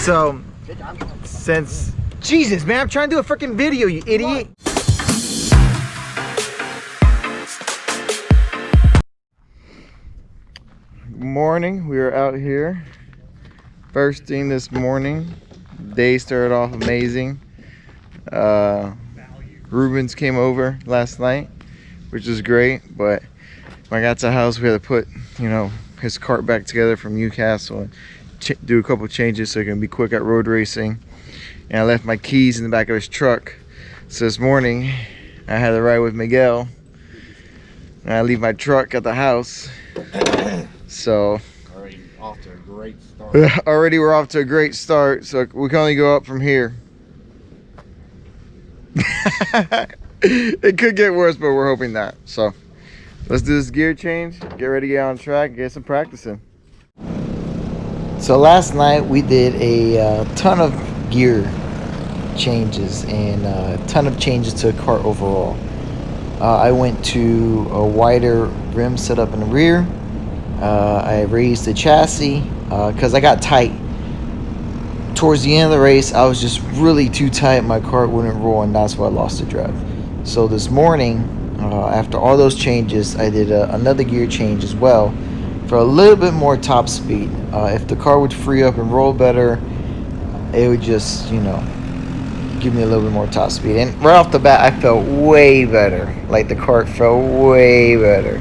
So, since... Jesus, man, I'm trying to do a freaking video, you idiot. Morning, we are out here. First thing this morning. Day started off amazing. Rubens came over last night, which was great, but when I got to the house, we had to put, his cart back together from Newcastle and do a couple changes so it can be quick at road racing. And I left my keys in the back of his truck. So this morning, I had to ride with Miguel. And I leave my truck at the house. So already off to a great start. Already we're off to a great start. So we can only go up from here. It could get worse, but we're hoping not. So let's do this gear change, get ready to get on track, get some practicing. So last night we did a ton of gear changes and a ton of changes to the kart overall. I went to a wider rim setup in the rear. I raised the chassis because I got tight. Towards the end of the race, I was just really too tight. My kart wouldn't roll, and that's why I lost the drive. So this morning, after all those changes, I did another gear change as well for a little bit more top speed. If the car would free up and roll better, it would just, give me a little bit more top speed. And right off the bat, I felt way better. Like the kart felt way better.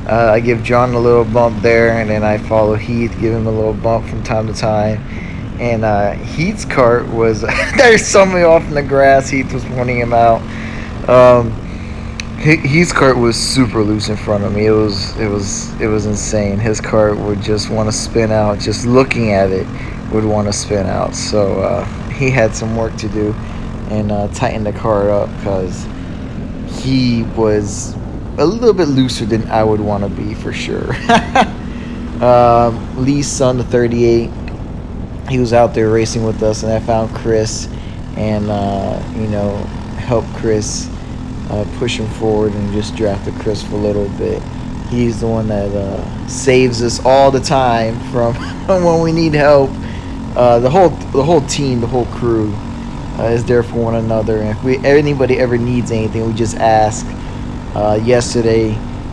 I give John a little bump there, and then I follow Heath, give him a little bump from time to time. And Heath's kart was there's somebody off in the grass. Heath was pointing him out. Heath's kart was super loose in front of me. It was insane. His kart would just want to spin out. Just looking at it would want to spin out. So he had some work to do and tighten the kart up because he was a little bit looser than I would want to be for sure. Lee's son, the 38, he was out there racing with us, and I found Chris and helped Chris push him forward and just drafted Chris for a little bit. He's the one that saves us all the time from when we need help. The whole team, the whole crew is there for one another, and if anybody ever needs anything, we just ask. Yesterday,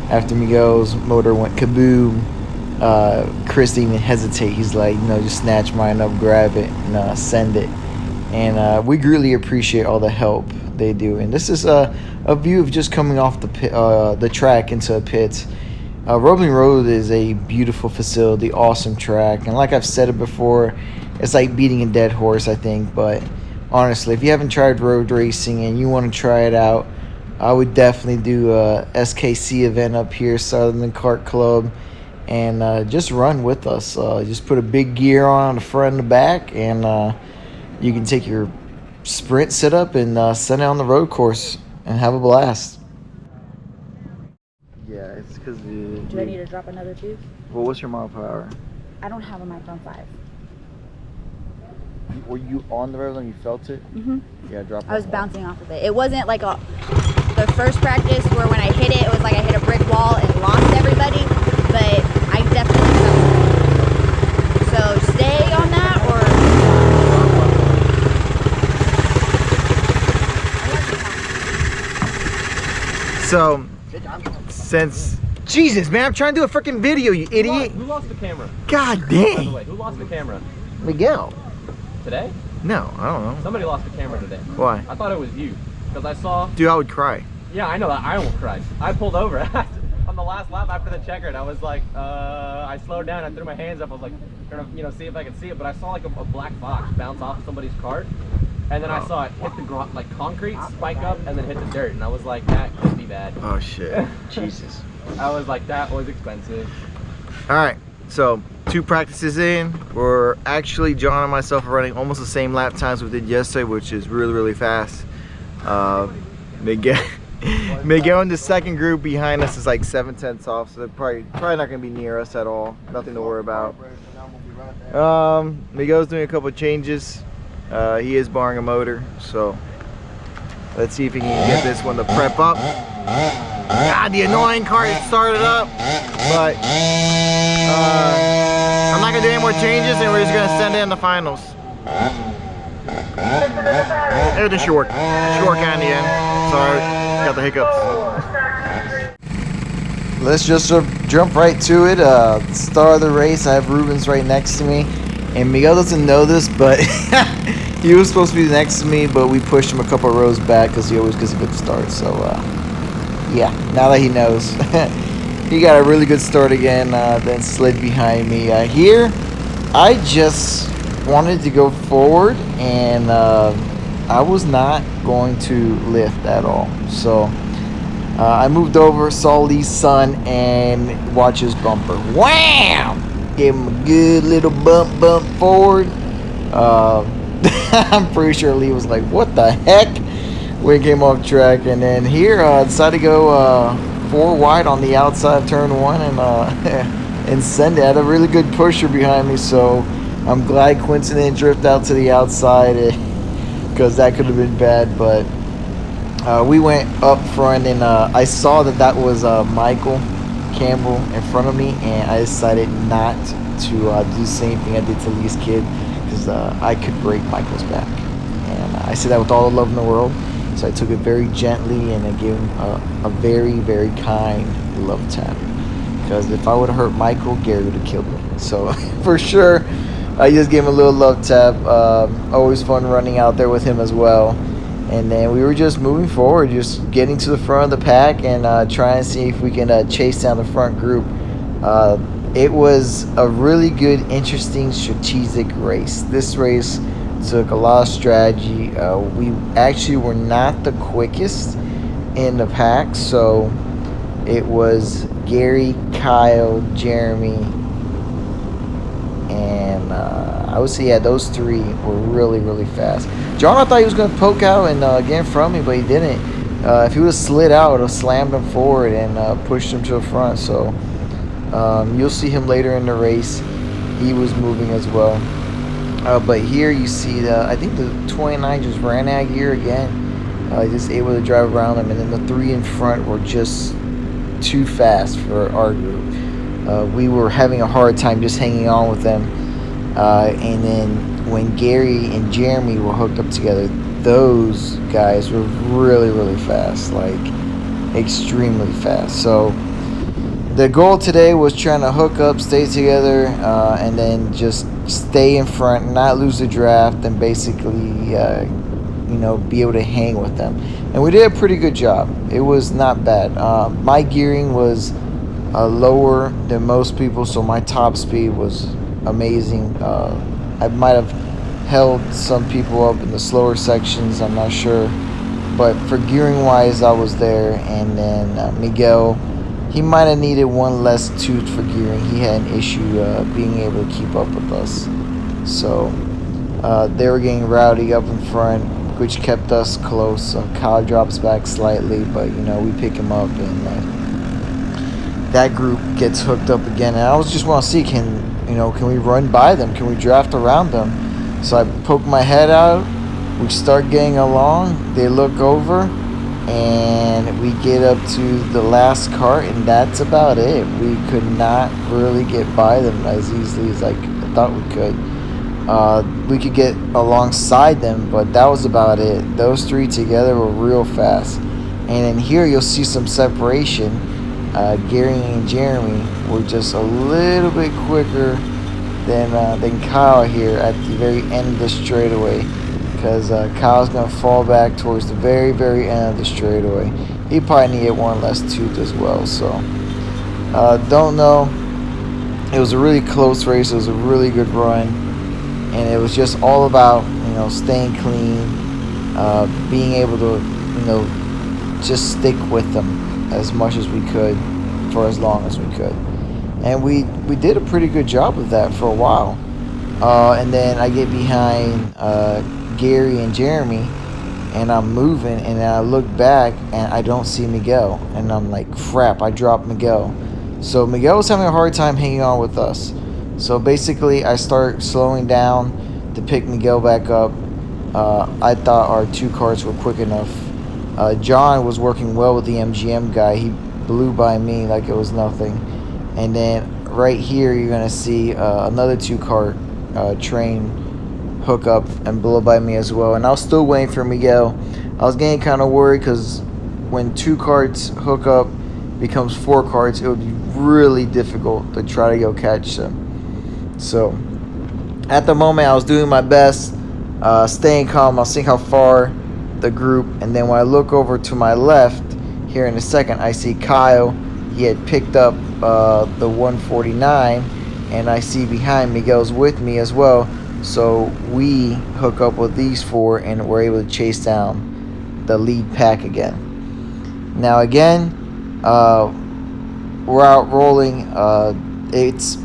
after Miguel's motor went kaboom, Chris didn't even hesitate. He's like, just snatch mine up, grab it, and send it. And we really appreciate all the help they do. And this is a view of just coming off the track into a pit. Roebling Road is a beautiful facility, awesome track. And like I've said it before, it's like beating a dead horse, I think. But honestly, if you haven't tried road racing and you want to try it out, I would definitely do a SKC event up here, Southern Kart Club, and just run with us. Just put a big gear on the front and the back, and you can take your sprint setup and send it on the road course and have a blast. Yeah, it's because do I need to drop another tube? Well, what's your mile per hour? I don't have a micron 5. Were you on the road and you felt it? Mm-hmm. Yeah, drop it. I was bouncing off of it. It wasn't like the first practice where when I hit it, it was like I hit a brick wall and lost everybody, but I definitely felt it. So stay on that or... So, since... Jesus, man, I'm trying to do a freaking video, you idiot. Who lost the camera? God dang. By the way, who lost the camera? Miguel. Today? No, I don't know. Somebody lost the camera today. Why? I thought it was you. Because I saw... Dude, I would cry. Yeah, I know that. I almost cried. I pulled over on the last lap after the checker, and I was like, I slowed down, I threw my hands up, I was like, trying to, see if I could see it, but I saw like a black box bounce off of somebody's cart, and then I saw it hit the concrete, spike up, and then hit the dirt, and I was like, that could be bad. Oh shit. Jesus. I was like, that was expensive. Alright, so 2 practices in. We're actually, John and myself are running almost the same lap times we did yesterday, which is really, really fast. Miguel in the second group behind us is like 7/10 off, so they're probably not going to be near us at all. Nothing to worry about. Miguel's doing a couple of changes. He is borrowing a motor, so let's see if he can get this one to prep up. God, the annoying cart started up, but I'm not going to do any more changes, and we're just going to send it in the finals. Everything should work. Should work out in the end. Sorry, got the hiccups. Let's just jump right to it. Start of the race. I have Rubens right next to me, and Miguel doesn't know this, but he was supposed to be next to me, but we pushed him a couple rows back because he always gets a good start. So yeah, now that he knows. He got a really good start again, then slid behind me. Here, I just wanted to go forward, and I was not going to lift at all. So I moved over, saw Lee's son, and watch his bumper. Wham! Gave him a good little bump forward. I'm pretty sure Lee was like, what the heck? When he came off track. And then here, decided to go 4 wide on the outside of turn 1 and send it. I had a really good pusher behind me, so I'm glad Quinton didn't drift out to the outside because that could have been bad. But we went up front, and I saw that was Michael Campbell in front of me, and I decided not to do the same thing I did to Lee's kid, because I could break Michael's back. And I say that with all the love in the world. So I took it very gently, and I gave him a very, very kind love tap. Because if I would have hurt Michael, Gary would have killed me. So for sure, I just gave him a little love tap. Always fun running out there with him as well. And then we were just moving forward, just getting to the front of the pack and trying to see if we can chase down the front group. It was a really good, interesting, strategic race. This race took a lot of strategy. We actually were not the quickest in the pack, so it was Gary, Kyle, Jeremy, and I would say, yeah, those 3 were really, really fast. John, I thought he was going to poke out and get in front of me, but he didn't. If he would have slid out, it would have slammed him forward and pushed him to the front. So you'll see him later in the race. He was moving as well. But here you see, I think the 29 just ran out of gear again. Just able to drive around them. And then the 3 in front were just too fast for our group. We were having a hard time just hanging on with them. And then when Gary and Jeremy were hooked up together, those guys were really, really fast, like extremely fast. So the goal today was trying to hook up, stay together, and then just stay in front, not lose the draft, and basically, be able to hang with them. And we did a pretty good job. It was not bad. My gearing was lower than most people, so my top speed was amazing. I might have held some people up in the slower sections, I'm not sure, but for gearing wise, I was there. And then Miguel, he might have needed one less tooth for gearing. He had an issue being able to keep up with us, so they were getting rowdy up in front, which kept us close. Kyle drops back slightly, but we pick him up, and that group gets hooked up again. And I was just want to see, can we run by them? Can we draft around them? So I poke my head out. We start getting along. They look over, and we get up to the last cart, and that's about it. We could not really get by them as easily as I thought we could. We could get alongside them, but that was about it. Those 3 together were real fast. And in here, you'll see some separation. Gary and Jeremy were just a little bit quicker than Kyle here at the very end of the straightaway, because Kyle's going to fall back towards the very, very end of the straightaway. He probably needed one less tooth as well. So don't know. It was a really close race. It was a really good run, and it was just all about staying clean, being able to just stick with them as much as we could for as long as we could. And we did a pretty good job of that for a while. And then I get behind Gary and Jeremy, and I'm moving, and then I look back and I don't see Miguel, and I'm like, crap, I dropped Miguel. So Miguel was having a hard time hanging on with us. So basically I start slowing down to pick Miguel back up. I thought our 2 carts were quick enough. John was working well with the MGM guy. He blew by me like it was nothing. And then right here you're gonna see another 2 cart train hook up and blow by me as well. And I was still waiting for Miguel. I was getting kind of worried because when 2 carts hook up becomes 4 carts, it would be really difficult to try to go catch them. So at the moment, I was doing my best, staying calm. I'll see how far the group, and then when I look over to my left here in a second, I see Kyle. He had picked up the 149, and I see behind Miguel's with me as well. So we hook up with these 4, and we're able to chase down the lead pack again. Now again, we're out rolling. It's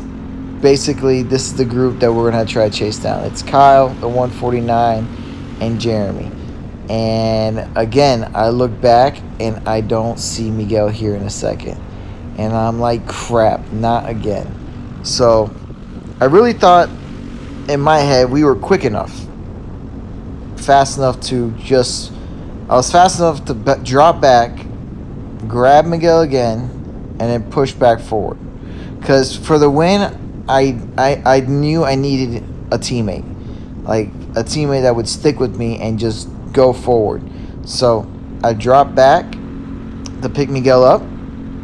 basically, this is the group that we're going to try to chase down. It's Kyle, the 149, and Jeremy. And again, I look back and I don't see Miguel here in a second. And I'm like, crap, not again. So I really thought in my head we were quick enough. Fast enough to just... I was fast enough to drop back, grab Miguel again, and then push back forward. Because for the win, I knew I needed a teammate. Like, a teammate that would stick with me and just go forward. So I dropped back to pick Miguel up,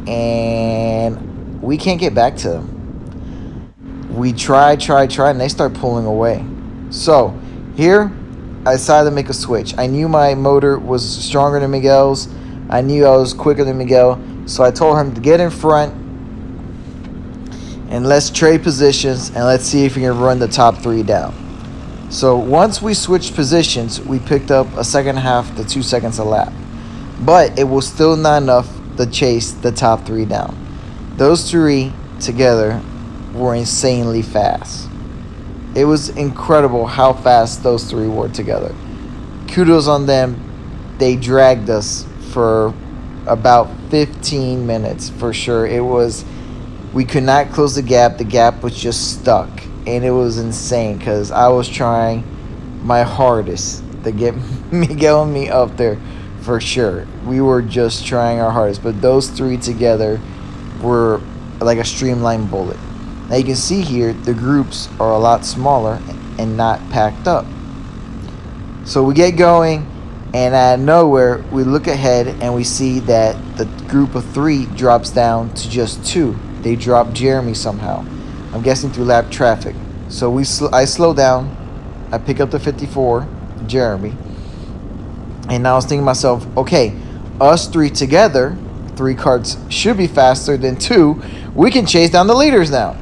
and we can't get back to them. We try, and they start pulling away. So here, I decided to make a switch. I knew my motor was stronger than Miguel's. I knew I was quicker than Miguel. So I told him to get in front, and let's trade positions, and let's see if we can run the top 3 down. So once we switched positions, we picked up a second half to 2 seconds a lap. But it was still not enough to chase the top 3 down. Those 3 together were insanely fast. It was incredible how fast those 3 were together. Kudos on them. They dragged us for about 15 minutes for sure. It was... We could not close the gap. The gap was just stuck. And it was insane because I was trying my hardest to get Miguel and me up there for sure. We were just trying our hardest. But those 3 together were like a streamlined bullet. Now you can see here the groups are a lot smaller and not packed up. So we get going, and out of nowhere we look ahead and we see that the group of 3 drops down to just 2. They dropped Jeremy somehow. I'm guessing through lap traffic. So I slow down. I pick up the 54, Jeremy. And I was thinking to myself, okay, us 3 together, 3 carts should be faster than 2. We can chase down the leaders now.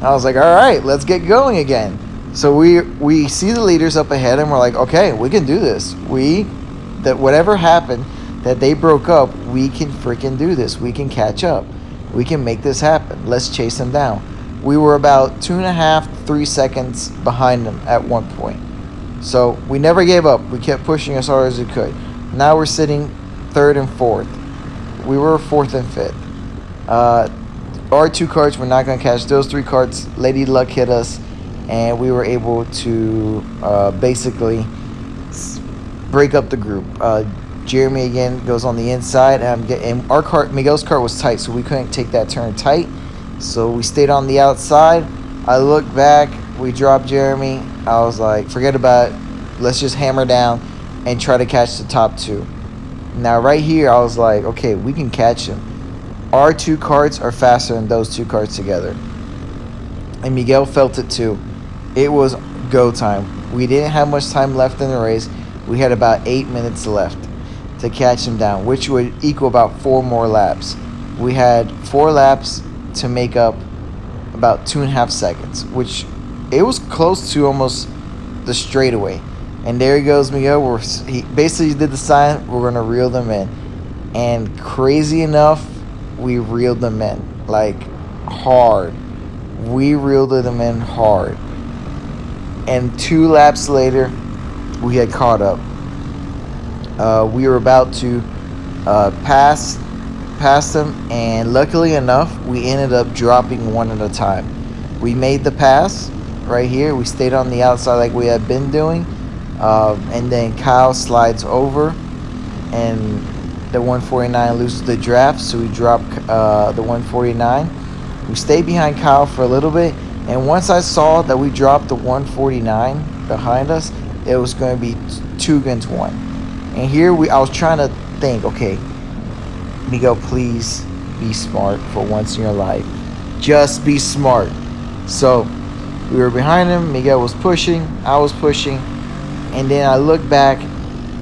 I was like, all right, let's get going again. So we see the leaders up ahead, and we're like, okay, we can do this. That whatever happened, that they broke up, we can freaking do this. We can catch up. We can make this happen. Let's chase them down. We were about 2.5, 3 seconds behind them at one point. So we never gave up. We kept pushing as hard as we could. Now we're sitting 3rd and 4th. We were 4th and 5th. Our 2 carts were not going to catch those 3 carts. Lady Luck hit us, and we were able to basically break up the group. Jeremy again goes on the inside, and our cart, Miguel's cart, was tight, so we couldn't take that turn tight. So we stayed on the outside. I looked back, we dropped Jeremy. I was like, forget about it. Let's just hammer down and try to catch the top 2. Now right here, I was like, okay, we can catch him. Our 2 carts are faster than those 2 carts together. And Miguel felt it too. It was go time. We didn't have much time left in the race. We had about 8 minutes left to catch him down, which would equal about 4 more laps. We had 4 laps to make up about 2.5 seconds, which it was close to almost the straightaway. And there he goes, Miguel. He basically did the sign, we're going to reel them in. And crazy enough, we reeled them in, like, hard. We reeled them in hard. And 2 laps later, we had caught up. We were about to pass them, and luckily enough, we ended up dropping one at a time. We made the pass right here. We stayed on the outside like we had been doing, and then Kyle slides over, and the 149 loses the draft, so we drop the 149. We stayed behind Kyle for a little bit, and once I saw that we dropped the 149 behind us, it was going to be 2 against 1. And here I was trying to think, okay, Miguel, please be smart for once in your life. Just be smart. So we were behind him. Miguel was pushing. I was pushing. And then I looked back.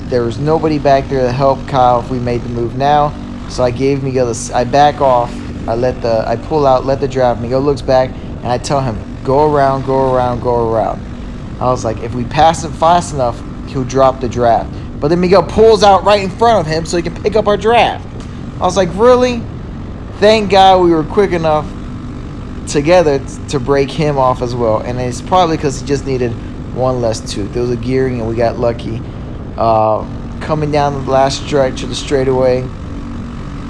There was nobody back there to help Kyle if we made the move now. So I gave Miguel I back off. I pull out, let the draft. Miguel looks back, and I tell him, go around, go around, go around. I was like, if we pass him fast enough, he'll drop the draft. But then Miguel pulls out right in front of him so he can pick up our draft. I was like, really? Thank God we were quick enough together to break him off as well. And it's probably because he just needed one less tooth. There was a gearing, and we got lucky. Coming down the last stretch of the straightaway,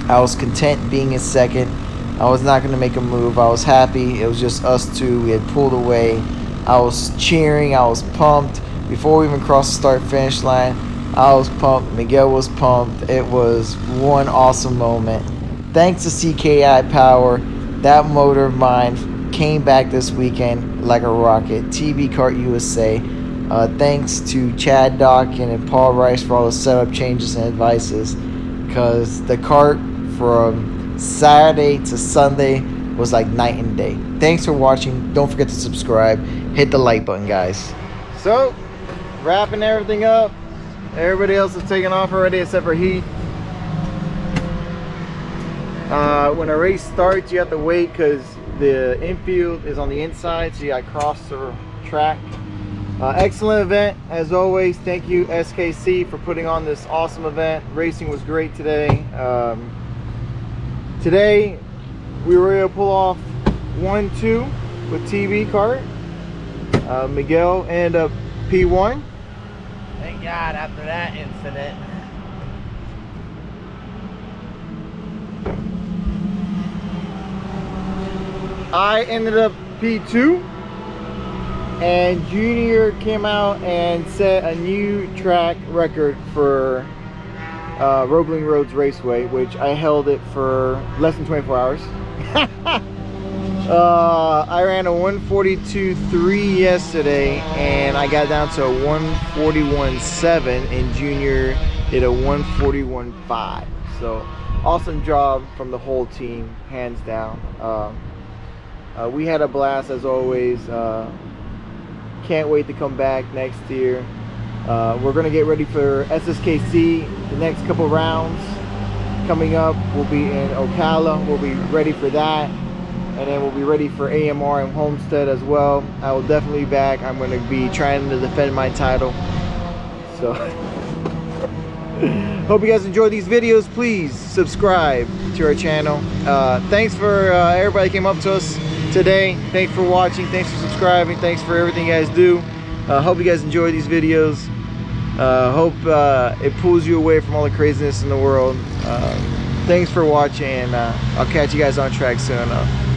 I was content being in second. I was not going to make a move. I was happy. It was just us two. We had pulled away. I was cheering. I was pumped. Before we even crossed the start-finish line, I was pumped. Miguel was pumped. It was one awesome moment. Thanks to CKI Power, that motor of mine came back this weekend like a rocket. TB Kart USA. Thanks to Chad Dawkins and Paul Rice for all the setup changes and advices, because the kart from Saturday to Sunday was like night and day. Thanks for watching. Don't forget to subscribe. Hit the like button, guys. So, wrapping everything up. Everybody else is taking off already except for Heath. When a race starts, you have to wait because the infield is on the inside, so you got to cross the track. Excellent event as always. Thank you SKC for putting on this awesome event. Racing was great today. Today we were able to pull off 1-2 with TB kart. Miguel ended up P1. Thank God after that incident. I ended up P2. And Junior came out and set a new track record for Roebling Roads Raceway, which I held it for less than 24 hours. I ran a 142.3 yesterday, and I got down to a 141.7, and Junior did a 141.5. So awesome job from the whole team, hands down. We had a blast as always. Can't wait to come back next year. We're gonna get ready for SSKC. The next couple rounds coming up will be in Ocala. We'll be ready for that, and then we'll be ready for AMR and Homestead as well. I will definitely be back. I'm gonna be trying to defend my title. So hope you guys enjoy these videos. Please subscribe to our channel. Thanks for everybody that came up to us today. Thanks for watching. Thanks for subscribing. Thanks for everything you guys do. Hope you guys enjoy these videos. Hope it pulls you away from all the craziness in the world. Thanks for watching, and I'll catch you guys on track soon enough.